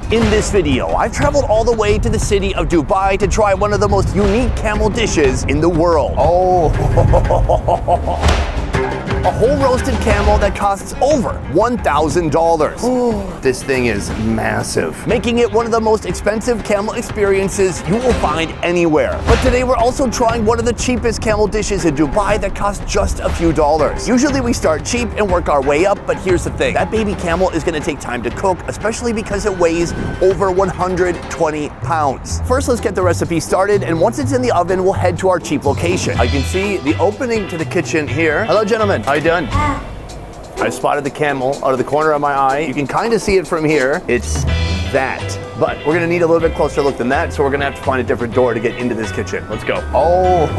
In this video, I've traveled all the way to the city of Dubai to try one of the most unique camel dishes in the world. Oh, a whole roasted camel that costs over $1,000. This thing is massive, making it one of the most expensive camel experiences you will find anywhere. But today we're also trying one of the cheapest camel dishes in Dubai that costs just a few dollars. Usually we start cheap and work our way up, but here's the thing. That baby camel is gonna take time to cook, especially because it weighs over 120 pounds. First, let's get the recipe started, and once it's in the oven, we'll head to our cheap location. I can see the opening to the kitchen here. Hello, gentlemen. How you doing? I spotted the camel out of the corner of my eye. You can kind of see it from here. It's that. But we're gonna need a little bit closer look than that, so we're gonna have to find a different door to get into this kitchen. Let's go. Oh,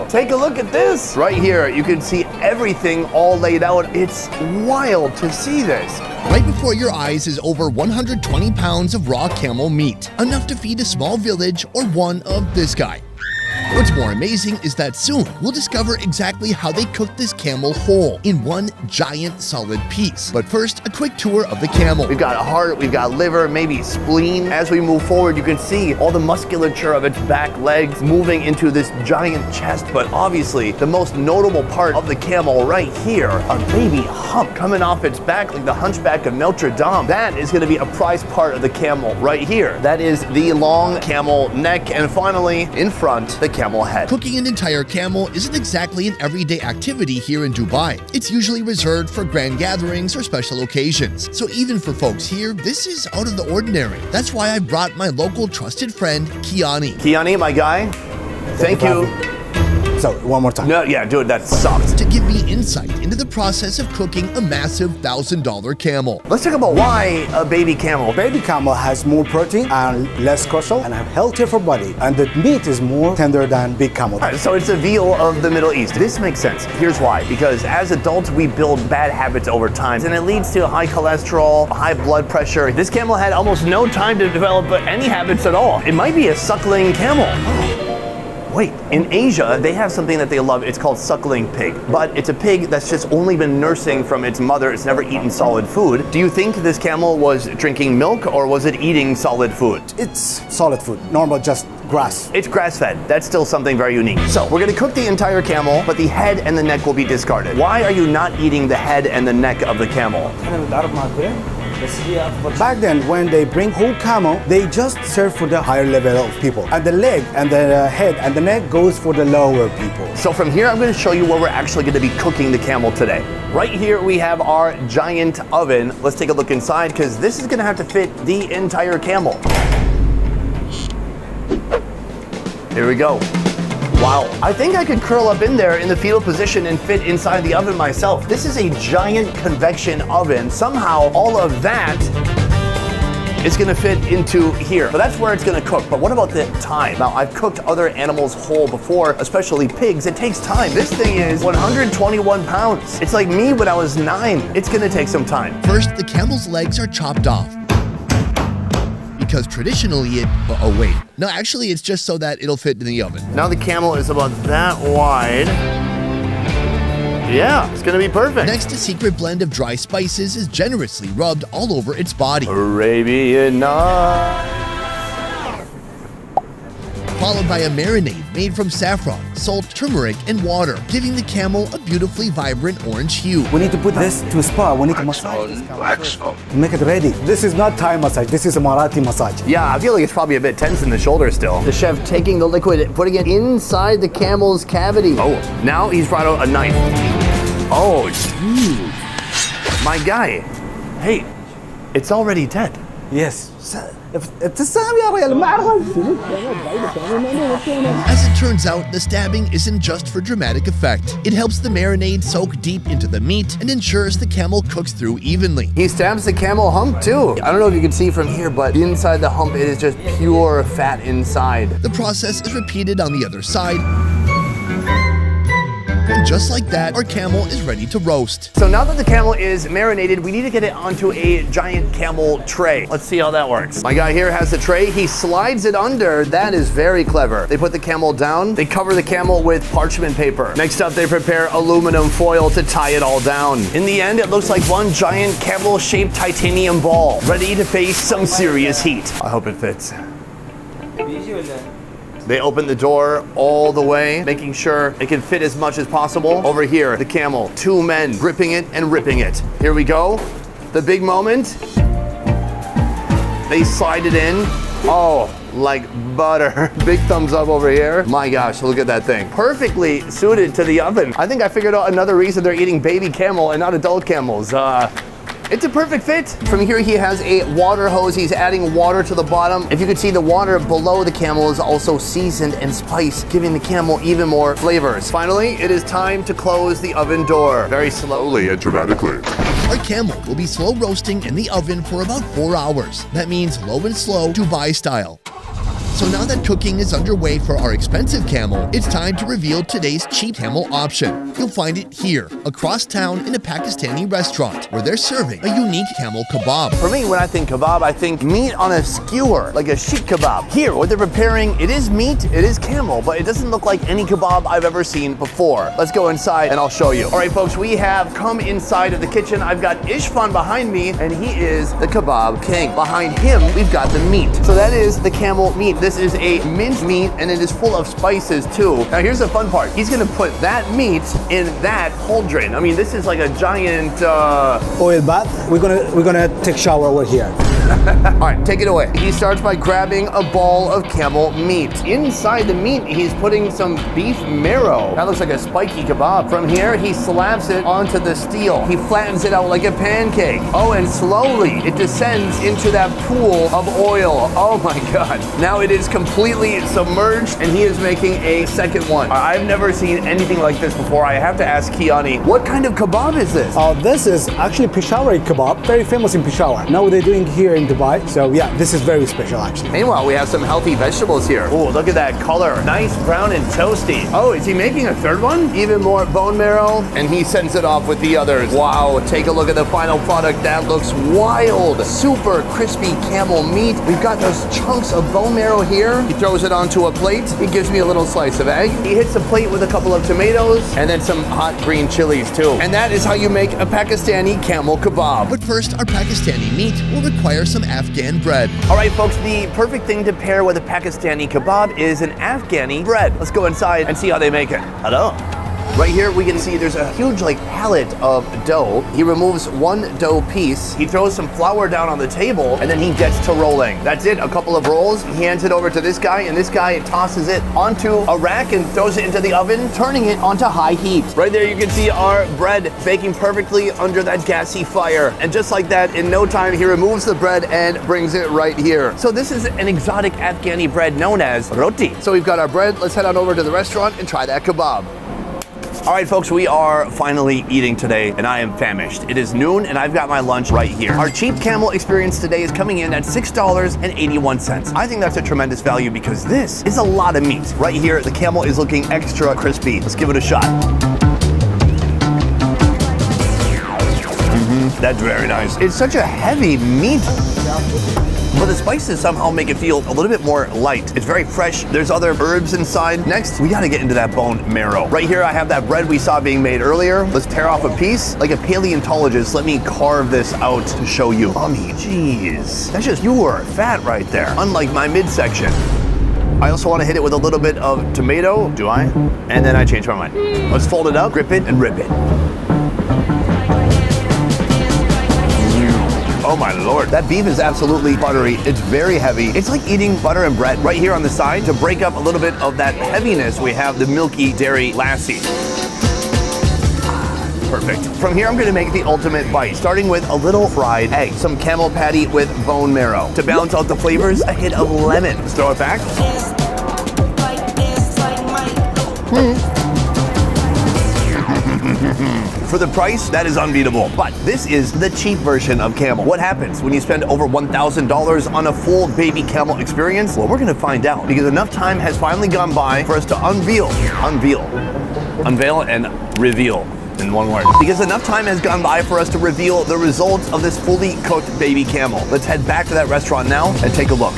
take a look at this. Right here, you can see everything all laid out. It's wild to see this. Right before your eyes is over 120 pounds of raw camel meat, enough to feed a small village or one of this guy. What's more amazing is that soon we'll discover exactly how they cooked this camel whole in one giant solid piece. But first, a quick tour of the camel. We've got a heart, we've got liver, maybe spleen. As we move forward, you can see all the musculature of its back legs moving into this giant chest. But obviously, the most notable part of the camel right here, a baby hump coming off its back like the hunchback of Notre Dame. That is gonna be a prized part of the camel right here. That is the long camel neck, and finally, in front, the camel head. Cooking an entire camel isn't exactly an everyday activity here in Dubai. It's usually reserved for grand gatherings or special occasions. So even for folks here, this is out of the ordinary. That's why I brought my local trusted friend, Kiani. Kiani, my guy, thank you. So, one more time. No, yeah, dude, that sucked. To give me insight into the process of cooking a massive $1,000 camel. Let's talk about why a baby camel. Baby camel has more protein and less cholesterol and have healthier for body, and the meat is more tender than big camel. So it's a veal of the Middle East. This makes sense. Here's why. Because as adults, we build bad habits over time, and it leads to high cholesterol, high blood pressure. This camel had almost no time to develop any habits at all. It might be a suckling camel. Wait, in Asia, they have something that they love. It's called suckling pig. But it's a pig that's just only been nursing from its mother. It's never eaten solid food. Do you think this camel was drinking milk, or was it eating solid food? It's solid food, normal, just grass. It's grass-fed. That's still something very unique. So we're gonna cook the entire camel, but the head and the neck will be discarded. Why are you not eating the head and the neck of the camel? Back then, when they bring whole camel, they just serve for the higher level of people. And the leg and the head and the neck goes for the lower people. So from here, I'm gonna show you where we're actually gonna be cooking the camel today. Right here, we have our giant oven. Let's take a look inside, because this is gonna have to fit the entire camel. Here we go. Wow, I think I could curl up in there in the fetal position and fit inside the oven myself. This is a giant convection oven. Somehow, all of that is gonna fit into here. But that's where it's gonna cook. But what about the time? Now, I've cooked other animals whole before, especially pigs. It takes time. This thing is 121 pounds. It's like me when I was 9. It's gonna take some time. First, the camel's legs are chopped off. Because traditionally oh wait, no, actually it's just so that it'll fit in the oven. Now the camel is about that wide. Yeah, it's gonna be perfect. Next, a secret blend of dry spices is generously rubbed all over its body. Arabian Nights. Followed by a marinade made from saffron, salt, turmeric, and water, giving the camel a beautifully vibrant orange hue. We need to put this to a spa. We need to massage this camel to make it ready. This is not Thai massage. This is a Marathi massage. Yeah, I feel like it's probably a bit tense in the shoulder still. The chef taking the liquid, putting it inside the camel's cavity. Oh, now he's brought out a knife. Oh, dude. My guy. Hey, it's already dead. Yes. As it turns out, the stabbing isn't just for dramatic effect. It helps the marinade soak deep into the meat and ensures the camel cooks through evenly. He stabs the camel hump too. I don't know if you can see from here, but inside the hump, it is just pure fat inside. The process is repeated on the other side. And just like that, our camel is ready to roast. So now that the camel is marinated, we need to get it onto a giant camel tray. Let's see how that works. My guy here has the tray. He slides it under. That is very clever. They put the camel down. They cover the camel with parchment paper. Next up, they prepare aluminum foil to tie it all down. In the end, it looks like one giant camel-shaped titanium ball, ready to face some serious heat. I hope it fits. They open the door all the way, making sure it can fit as much as possible. Over here, the camel, two men gripping it and ripping it. Here we go. The big moment. They slide it in. Oh, like butter. Big thumbs up over here. My gosh, look at that thing. Perfectly suited to the oven. I think I figured out another reason they're eating baby camel and not adult camels. It's a perfect fit. From here, he has a water hose. He's adding water to the bottom. If you could see, the water below the camel is also seasoned and spiced, giving the camel even more flavors. Finally, it is time to close the oven door. Very slowly and dramatically. Our camel will be slow roasting in the oven for about 4 hours. That means low and slow, Dubai style. So now that cooking is underway for our expensive camel, it's time to reveal today's cheap camel option. You'll find it here, across town in a Pakistani restaurant, where they're serving a unique camel kebab. For me, when I think kebab, I think meat on a skewer, like a sheet kebab. Here, what they're preparing, it is meat, it is camel, but it doesn't look like any kebab I've ever seen before. Let's go inside and I'll show you. All right, folks, we have come inside of the kitchen. I've got Ishfan behind me, and he is the kebab king. Behind him, we've got the meat. So that is the camel meat. This is a minced meat, and it is full of spices too. Now here's the fun part. He's gonna put that meat in that cauldron. I mean, this is like a giant Oil bath. We're gonna take shower over here. All right, take it away. He starts by grabbing a ball of camel meat. Inside the meat, he's putting some beef marrow. That looks like a spiky kebab. From here, he slaps it onto the steel. He flattens it out like a pancake. Oh, and slowly it descends into that pool of oil. Oh my God. Now it is completely submerged, and he is making a second one. I've never seen anything like this before. I have to ask Kiani, what kind of kebab is this? This is actually Peshawari kebab, very famous in Peshawar. Now what they're doing here in Dubai. So yeah, this is very special actually. Meanwhile, we have some healthy vegetables here. Oh, look at that color. Nice brown and toasty. Oh, is he making a third one? Even more bone marrow, and he sends it off with the others. Wow, take a look at the final product. That looks wild. Super crispy camel meat. We've got those chunks of bone marrow here. He throws it onto a plate. He gives me a little slice of egg. He hits the plate with a couple of tomatoes and then some hot green chilies too. And that is how you make a Pakistani camel kebab. But first, our Pakistani meat will require some Afghan bread. All right, folks, the perfect thing to pair with a Pakistani kebab is an Afghani bread. Let's go inside and see how they make it. Hello. Right here, we can see there's a huge pallet of dough. He removes one dough piece. He throws some flour down on the table, and then he gets to rolling. That's it, a couple of rolls. He hands it over to this guy, and this guy tosses it onto a rack and throws it into the oven, turning it onto high heat. Right there, you can see our bread baking perfectly under that gassy fire. And just like that, in no time, he removes the bread and brings it right here. So this is an exotic Afghani bread known as roti. So we've got our bread. Let's head on over to the restaurant and try that kebab. All right, folks, we are finally eating today, and I am famished. It is noon, and I've got my lunch right here. Our cheap camel experience today is coming in at $6.81. I think that's a tremendous value because this is a lot of meat. Right here, the camel is looking extra crispy. Let's give it a shot. That's very nice. It's such a heavy meat. But the spices somehow make it feel a little bit more light. It's very fresh. There's other herbs inside. Next, we gotta get into that bone marrow. Right here, I have that bread we saw being made earlier. Let's tear off a piece. Like a paleontologist, let me carve this out to show you. Mommy, jeez. That's just pure fat right there, unlike my midsection. I also want to hit it with a little bit of tomato. Do I? And then I change my mind. Let's fold it up, grip it, and rip it. Oh my Lord, that beef is absolutely buttery. It's very heavy. It's like eating butter and bread. Right here on the side, to break up a little bit of that heaviness, we have the milky dairy lassi. Perfect. From here, I'm gonna make the ultimate bite, starting with a little fried egg, some camel patty with bone marrow. To balance out the flavors, a hit of lemon. Let's throw it back. For the price, that is unbeatable. But this is the cheap version of camel. What happens when you spend over $1,000 on a full baby camel experience? Well, we're gonna find out because enough time has finally gone by for us to unveil, and reveal in one word. Because enough time has gone by for us to reveal the results of this fully cooked baby camel. Let's head back to that restaurant now and take a look.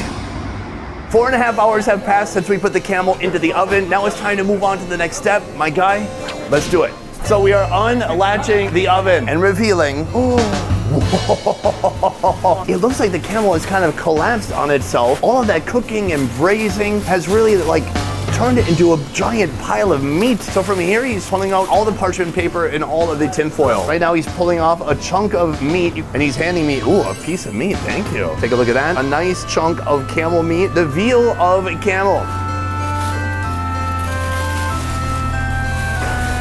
4.5 hours have passed since we put the camel into the oven. Now it's time to move on to the next step. My guy, let's do it. So we are unlatching the oven and revealing. It looks like the camel has kind of collapsed on itself. All of that cooking and braising has really like turned it into a giant pile of meat. So from here, he's pulling out all the parchment paper and all of the tin foil. Right now, he's pulling off a chunk of meat and he's handing me, ooh, a piece of meat, thank you. Take a look at that. A nice chunk of camel meat, the veal of camel.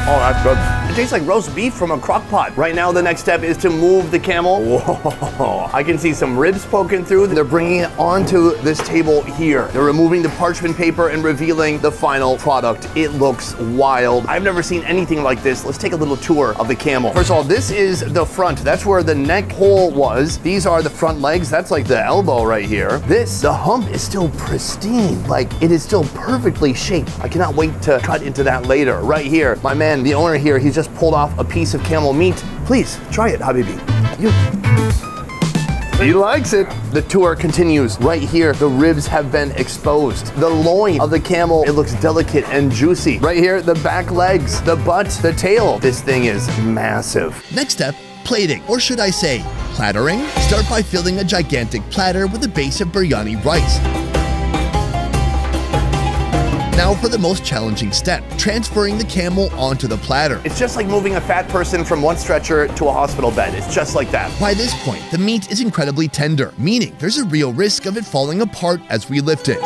Oh, that's good. It tastes like roast beef from a crock pot. Right now, the next step is to move the camel. Whoa, I can see some ribs poking through. They're bringing it onto this table here. They're removing the parchment paper and revealing the final product. It looks wild. I've never seen anything like this. Let's take a little tour of the camel. First of all, this is the front. That's where the neck hole was. These are the front legs. That's like the elbow right here. The hump is still pristine. Like, it is still perfectly shaped. I cannot wait to cut into that later. Right here, my man, the owner here, he's just pulled off a piece of camel meat. Please, try it, Habibi. He likes it. The tour continues. Right here, the ribs have been exposed. The loin of the camel, it looks delicate and juicy. Right here, the back legs, the butt, the tail. This thing is massive. Next step, plating, or should I say, plattering? Start by filling a gigantic platter with a base of biryani rice. Now for the most challenging step, transferring the camel onto the platter. It's just like moving a fat person from one stretcher to a hospital bed. It's just like that. By this point, the meat is incredibly tender, meaning there's a real risk of it falling apart as we lift it.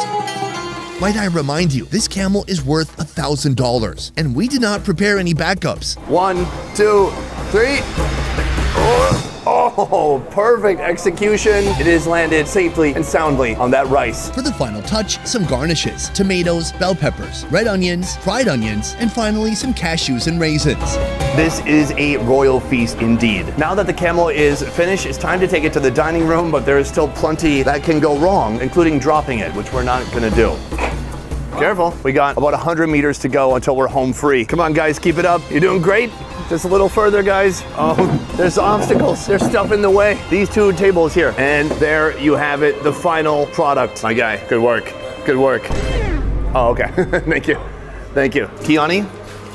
Might I remind you, this camel is worth $1,000, and we did not prepare any backups. 1, 2, 3. Oh, perfect execution. It is landed safely and soundly on that rice. For the final touch, some garnishes, tomatoes, bell peppers, red onions, fried onions, and finally some cashews and raisins. This is a royal feast indeed. Now that the camel is finished, it's time to take it to the dining room, but there is still plenty that can go wrong, including dropping it, which we're not gonna do. Careful, we got about 100 meters to go until we're home free. Come on guys, keep it up. You're doing great. Just a little further, guys. Oh, there's obstacles. There's stuff in the way. These two tables here. And there you have it, the final product. My guy, good work. Good work. Oh, okay. Thank you. Thank you. Kiani,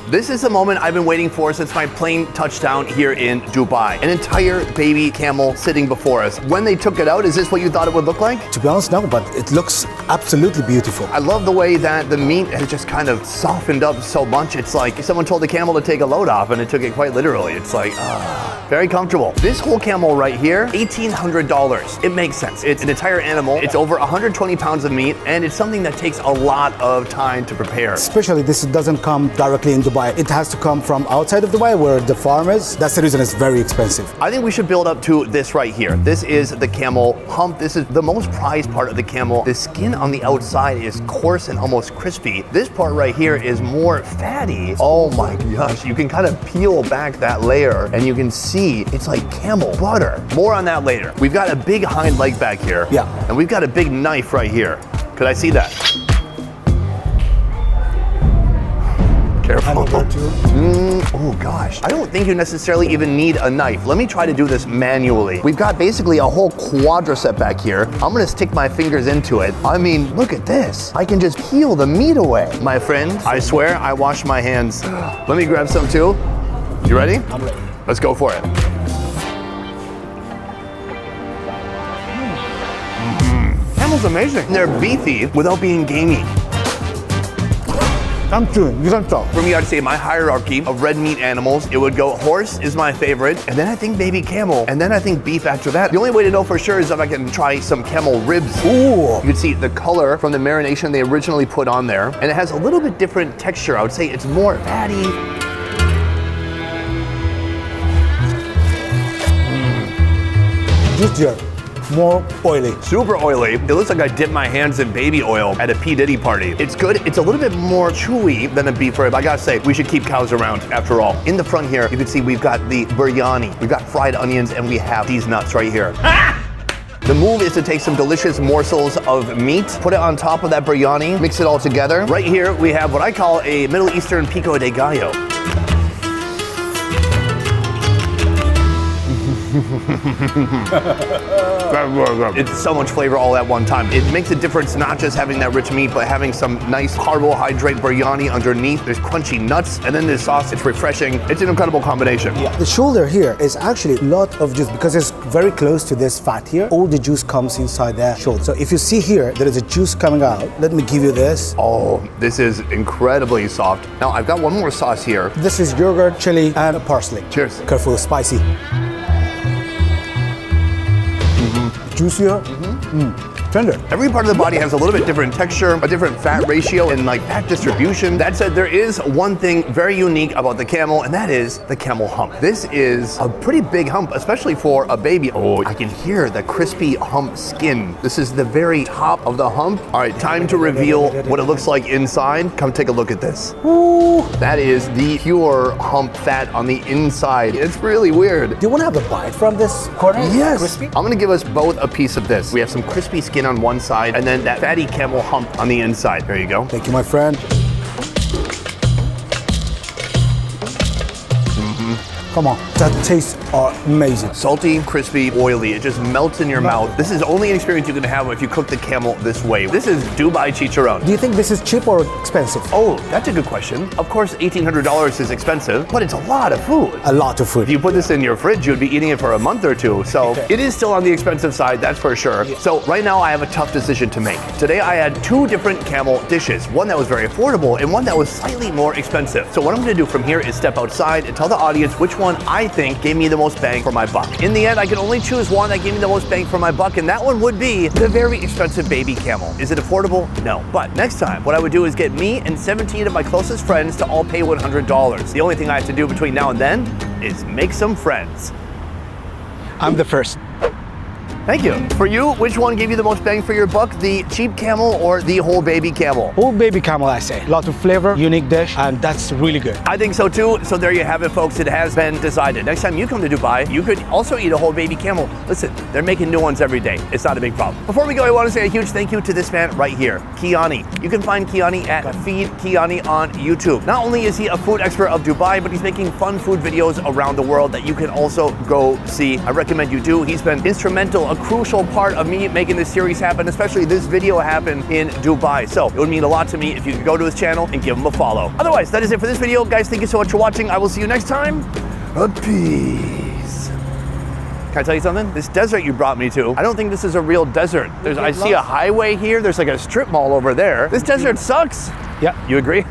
this is the moment I've been waiting for since my plane touchdown here in Dubai. An entire baby camel sitting before us. When they took it out, is this what you thought it would look like? To be honest, no, but it looks absolutely beautiful. I love the way that the meat has just kind of softened up so much. It's like someone told the camel to take a load off and it took it quite literally. It's like, very comfortable. This whole camel right here, $1,800. It makes sense. It's an entire animal. It's over 120 pounds of meat, and it's something that takes a lot of time to prepare. Especially this doesn't come directly in Dubai. It has to come from outside of Dubai where the farm is. That's the reason it's very expensive. I think we should build up to this right here. This is the camel hump. This is the most prized part of the camel. The skin on the outside is coarse and almost crispy. This part right here is more fatty. Oh my gosh, you can kind of peel back that layer and you can see it's like camel butter. More on that later. We've got a big hind leg back here. Yeah. And we've got a big knife right here. Could I see that? Careful. Oh gosh. I don't think you necessarily even need a knife. Let me try to do this manually. We've got basically a whole quadricep back here. I'm gonna stick my fingers into it. I mean, look at this. I can just peel the meat away. My friend, I swear I wash my hands. Let me grab some too. You ready? I'm ready. Let's go for it. Camel's amazing. They're beefy without being gamey. I'm chewing, you can tell. For me, I'd say my hierarchy of red meat animals, it would go horse is my favorite, and then I think baby camel, and then I think beef after that. The only way to know for sure is if I can try some camel ribs. Ooh. You can see the color from the marination they originally put on there, and it has a little bit different texture. I would say it's more fatty. Juicier, more oily. Super oily. It looks like I dipped my hands in baby oil at a P. Diddy party. It's good. It's a little bit more chewy than a beef rib. I gotta say, we should keep cows around after all. In the front here, you can see we've got the biryani, we've got fried onions, and we have these nuts right here. The move is to take some delicious morsels of meat, put it on top of that biryani, mix it all together. Right here, we have what I call a Middle Eastern pico de gallo. It's so much flavor all at one time. It makes a difference not just having that rich meat, but having some nice carbohydrate biryani underneath. There's crunchy nuts, and then this sauce, it's refreshing. It's an incredible combination. Yeah. The shoulder here is actually a lot of juice because it's very close to this fat here. All the juice comes inside the shoulder. So if you see here, there is a juice coming out. Let me give you this. Oh, this is incredibly soft. Now, I've got one more sauce here. This is yogurt, chili, and parsley. Cheers. Careful, spicy. Juicier. Tender. Every part of the body has a little bit different texture, a different fat ratio, and like fat distribution. That said, there is one thing very unique about the camel, and that is the camel hump. This is a pretty big hump, especially for a baby. Oh, I can hear the crispy hump skin. This is the very top of the hump. All right, time to reveal what it looks like inside. Come take a look at this. Ooh, that is the pure hump fat on the inside. It's really weird. Do you want to have a bite from this corner? Yes. Crispy? I'm gonna give us both a piece of this. We have some crispy skin on one side and then that fatty camel hump on the inside. There you go. Thank you, my friend. Come on, that tastes amazing. Salty, crispy, oily. It just melts in your mouth. This is only an experience you can have if you cook the camel this way. This is Dubai chicharron. Do you think this is cheap or expensive? Oh, that's a good question. Of course, $1,800 is expensive, but it's a lot of food. A lot of food. If you put this in your fridge, you'd be eating it for a month or two. So it is still on the expensive side, that's for sure. So right now I have a tough decision to make. Today I had two different camel dishes, one that was very affordable and one that was slightly more expensive. So what I'm gonna do from here is step outside and tell the audience which one I think gave me the most bang for my buck. In the end, I can only choose one that gave me the most bang for my buck, and that one would be the very expensive baby camel. Is it affordable? No. But next time, what I would do is get me and 17 of my closest friends to all pay $100. The only thing I have to do between now and then is make some friends. I'm the first. Thank you. For you, which one gave you the most bang for your buck? The cheap camel or the whole baby camel? Whole baby camel, I say. A lot of flavor, unique dish, and that's really good. I think so too. So there you have it, folks. It has been decided. Next time you come to Dubai, you could also eat a whole baby camel. Listen, they're making new ones every day. It's not a big problem. Before we go, I want to say a huge thank you to this man right here, Kiani. You can find Kiani at Feed Kiani on YouTube. Not only is he a food expert of Dubai, but he's making fun food videos around the world that you can also go see. I recommend you do. He's been instrumental, a crucial part of me making this series happen, especially this video happen in Dubai. So it would mean a lot to me if you could go to his channel and give him a follow. Otherwise, that is it for this video. Guys, thank you so much for watching. I will see you next time. Peace. Can I tell you something? This desert you brought me to, I don't think this is a real desert. I see a highway here. There's like a strip mall over there. This desert sucks. Yeah. You agree?